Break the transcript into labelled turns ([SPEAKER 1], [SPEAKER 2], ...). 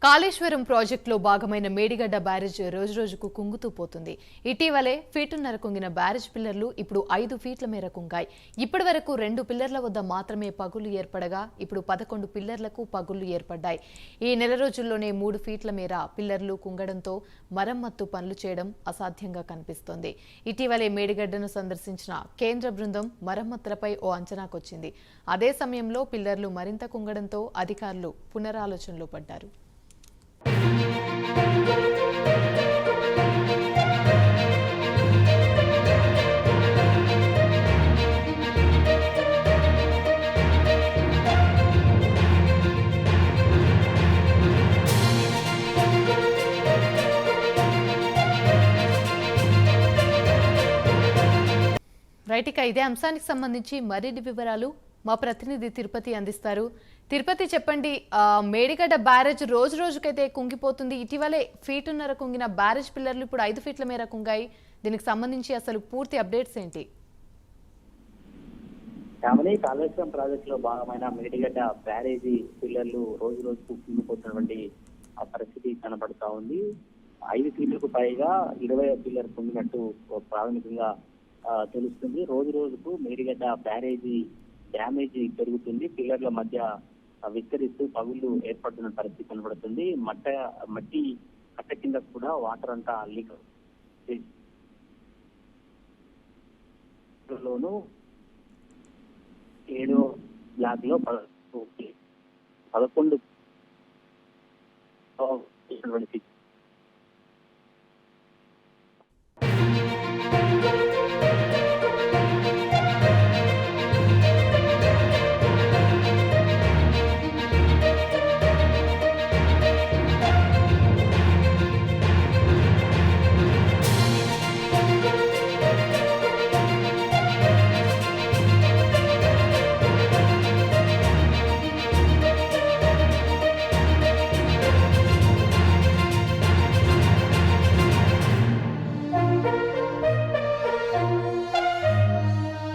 [SPEAKER 1] కాళేశ్వరం ప్రాజెక్టులో భాగమైన మేడిగడ్డ బ్యారేజ్ రోజురోజుకు కుంగుతూ పోతుంది. ఇటీవలే ఫీటున్నర కుంగిన బ్యారేజ్ పిల్లర్లు ఇప్పుడు 5 ఫీట్ల మేర కుంగాయి. ఇప్పటి వరకు 2 పిల్లర్ల వద్ద మాత్రమే పగుళ్లు ఏర్పడగా ఇప్పుడు 11 పిల్లర్లకు పగుళ్లు ఏర్పడ్డాయి. ఈ నెల రోజుల్లోనే 3 ఫీట్ల మేర పిల్లర్లు కుంగడంతో మరమ్మత్తు పనులు చేయడం అసాధ్యంగా కనిపిస్తోంది. ఇటీవలే మేడిగడ్డను సందర్శించిన కేంద్ర బృందం మరమ్మతులపై ఓ అంచనాకొచ్చింది. అదే సమయంలో పిల్లర్లు మరింత కుంగడంతో అధికారులు పునరాలోచనలో పడ్డారు. రైట్, ఇక ఇదే అంశానికి సంబంధించి మరిన్ని వివరాలు మా ప్రతినిధి తిరుపతి అందిస్తారు. తిరుపతి, చెప్పండి. మేడిగడ్డ బ్యారేజ్ రోజు రోజుకైతే కుంగిపోతుంది. ఇటీవలే ఫీటున్నర కుంగిన బ్యారేజ్ పిల్లర్లు ఇప్పుడు 5 ఫీట్ల మేర కుంగాయి. దీనికి సంబంధించి అసలు పూర్తి అప్డేట్స్ ఏంటి?
[SPEAKER 2] కాళేశ్వరం ప్రాజెక్ట్ లో భాగమైన మేడిగడ్డ బ్యారేజీ పిల్లర్లు రోజు రోజుకు కుంగిపోతున్నటువంటి పరిస్థితి కనబడతా ఉంది. 5 ఫీట్లకు పైగా 20 పిల్లర్ కుంగినట్టు ప్రాథమికంగా తెలుస్తుంది. రోజు రోజుకు మేడిగడ్డ బ్యారేజీ డ్యామేజ్ పెరుగుతుంది. పిల్లర్ల మధ్య విస్తరిస్తూ పగుళ్లు ఏర్పడుతున్న పరిస్థితి కనబడుతుంది. మట్టి కట్ట కింద కూడా వాటర్ అంతా లీక్ లోను 7వ బ్లాక్ లో 11